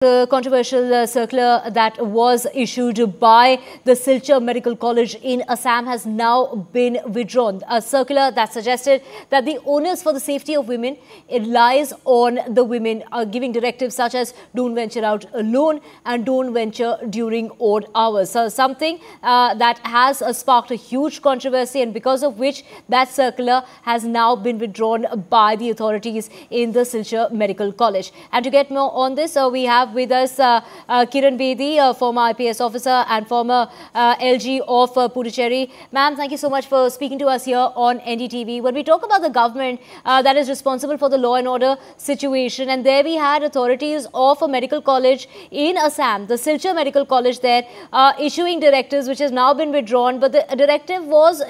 The controversial circular that was issued by the Silchar Medical College in Assam has now been withdrawn. A circular that suggested that the onus for the safety of women, it lies on the women, giving directives such as don't venture out alone and don't venture during odd hours. So something that has sparked a huge controversy, and because of which that circular has now been withdrawn by the authorities in the Silchar Medical College. And to get more on this, we have with us Kiran Bedi, former IPS officer and former LG of Puducherry. Ma'am, thank you so much for speaking to us here on NDTV. When we talk about the government that is responsible for the law and order situation, and there we had authorities of a medical college in Assam, the Silchar Medical College there, issuing directives which has now been withdrawn. But the directive was,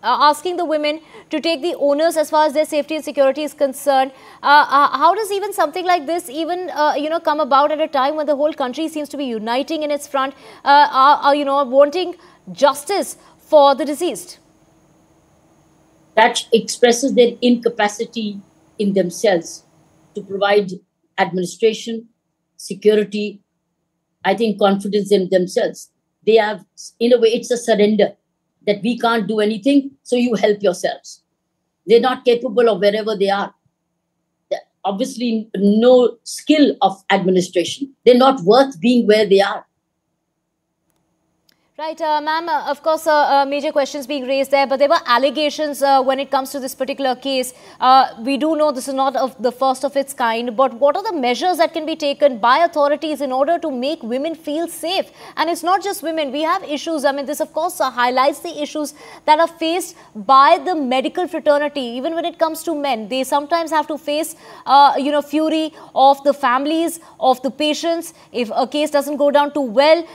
asking the women to take the onus as far as their safety and security is concerned. How does even something like this even, come about at a time when the whole country seems to be uniting in its front, wanting justice for the deceased? That expresses their incapacity in themselves to provide administration, security, I think confidence in themselves. They have, in a way, it's a surrender that we can't do anything, so you help yourselves. They're not capable of wherever they are. Obviously, no skill of administration. They're not worth being where they are. Right, ma'am, of course, major questions being raised there, but there were allegations when it comes to this particular case. We do know this is not the first of its kind, but what are the measures that can be taken by authorities in order to make women feel safe? And it's not just women. We have issues. I mean, this, of course, highlights the issues that are faced by the medical fraternity. Even when it comes to men, they sometimes have to face, fury of the families, of the patients, if a case doesn't go down too well.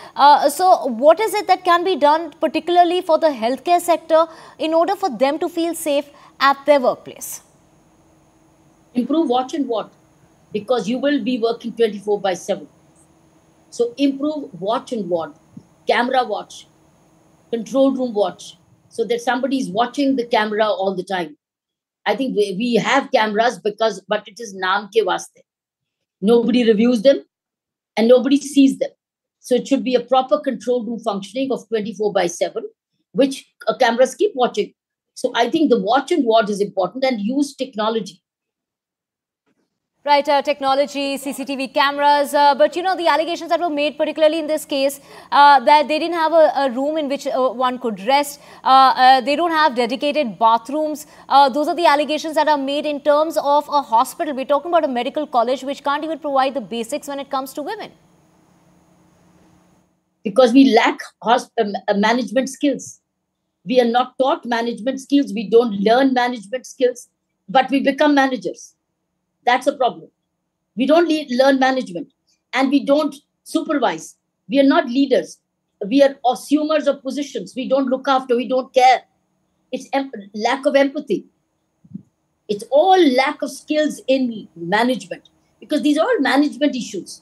So what is it that can be done, particularly for the healthcare sector, in order for them to feel safe at their workplace? Improve watch and ward, because you will be working 24/7. So improve watch and ward, camera watch, control room watch, so that somebody is watching the camera all the time. I think we have cameras but it is naam ke vaste. Nobody reviews them and nobody sees them. So it should be a proper control room functioning of 24/7, which cameras keep watching. So I think the watch and ward is important, and use technology. Right, technology, CCTV cameras, but the allegations that were made, particularly in this case, that they didn't have a room in which one could rest. They don't have dedicated bathrooms. Those are the allegations that are made in terms of a hospital. We're talking about a medical college which can't even provide the basics when it comes to women. Because we lack management skills. We are not taught management skills. We don't learn management skills, but we become managers. That's a problem. We don't learn management, and we don't supervise. We are not leaders. We are assumers of positions. We don't look after. We don't care. It's lack of empathy. It's all lack of skills in management, because these are all management issues.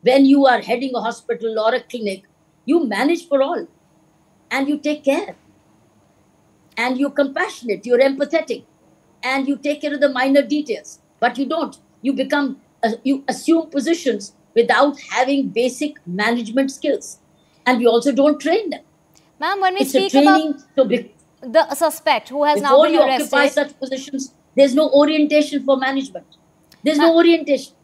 When you are heading a hospital or a clinic, you manage for all, and you take care, and you're compassionate, you're empathetic, and you take care of the minor details. But you don't. You you assume positions without having basic management skills, and we also don't train them. Ma'am, when we speak about the suspect who has now been arrested, before you occupy such positions, there's no orientation for management. There's no orientation.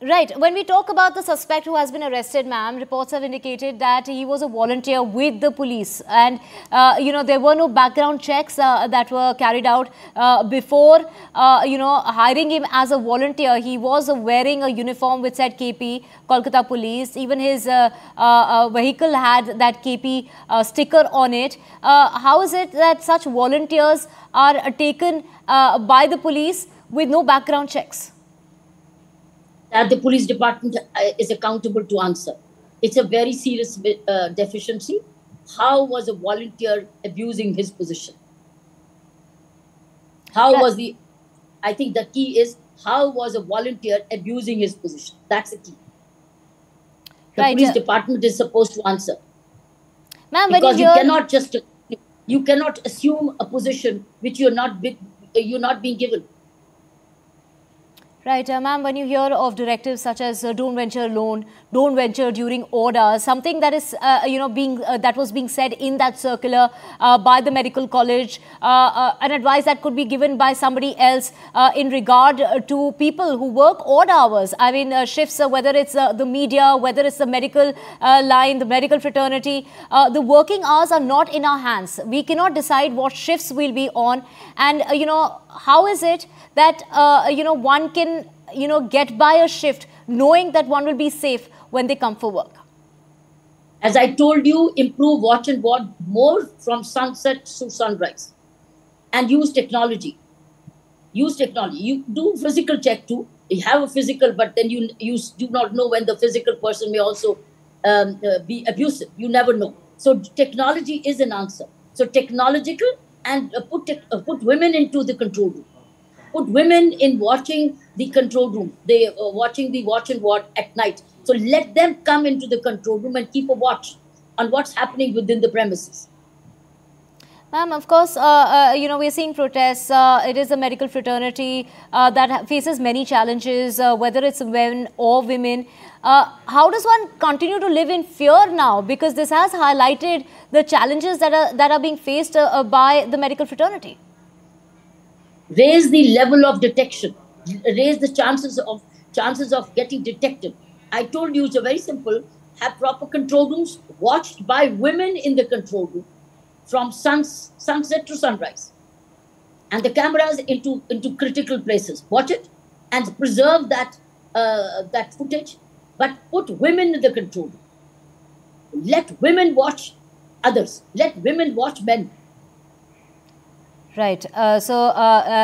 Right. When we talk about the suspect who has been arrested, ma'am, reports have indicated that he was a volunteer with the police. And, there were no background checks that were carried out before, hiring him as a volunteer. He was wearing a uniform which said KP, Kolkata Police. Even his vehicle had that KP sticker on it. How is it that such volunteers are taken by the police with no background checks? That the police department is accountable to answer. It's a very serious deficiency. How was a volunteer abusing his position? I think the key is, how was a volunteer abusing his position? That's the key. The police department is supposed to answer. Ma'am, because you cannot assume a position which you're not being given. Right, ma'am, when you hear of directives such as don't venture alone, don't venture during odd hours, something that is, that was being said in that circular by the medical college, an advice that could be given by somebody else in regard to people who work odd hours. I mean, shifts, whether it's the media, whether it's the medical line, the medical fraternity, the working hours are not in our hands. We cannot decide what shifts we'll be on. And, how is it that, one can, get by a shift knowing that one will be safe when they come for work? As I told you, improve watch and ward more from sunset to sunrise. And use technology. Use technology. You do physical check too. You have a physical, but then you do not know when the physical person may also be abusive. You never know. So technology is an answer. So technological, and put women into the control room. Put women in watching the control room. They watching the watch and ward at night. So let them come into the control room and keep a watch on what's happening within the premises. Ma'am, of course, we're seeing protests. It is a medical fraternity that faces many challenges, whether it's men or women. How does one continue to live in fear now? Because this has highlighted the challenges that are being faced by the medical fraternity. Raise the level of detection. Raise the chances of getting detected. I told you it's a very simple. Have proper control rooms watched by women in the control room from sunset to sunrise, and the cameras into critical places. Watch it and preserve that footage, but put women in the control room. Let women watch others. Let women watch men. Right.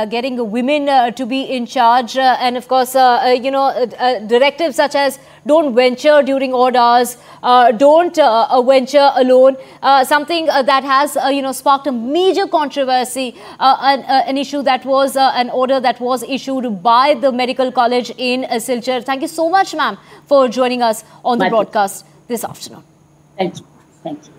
Getting women to be in charge, and of course, directives such as don't venture during odd hours, don't venture alone, something that has, sparked a major controversy, an issue that was an order that was issued by the medical college in Silchar. Thank you so much, ma'am, for joining us on the broadcast this afternoon. Thank you. Thank you.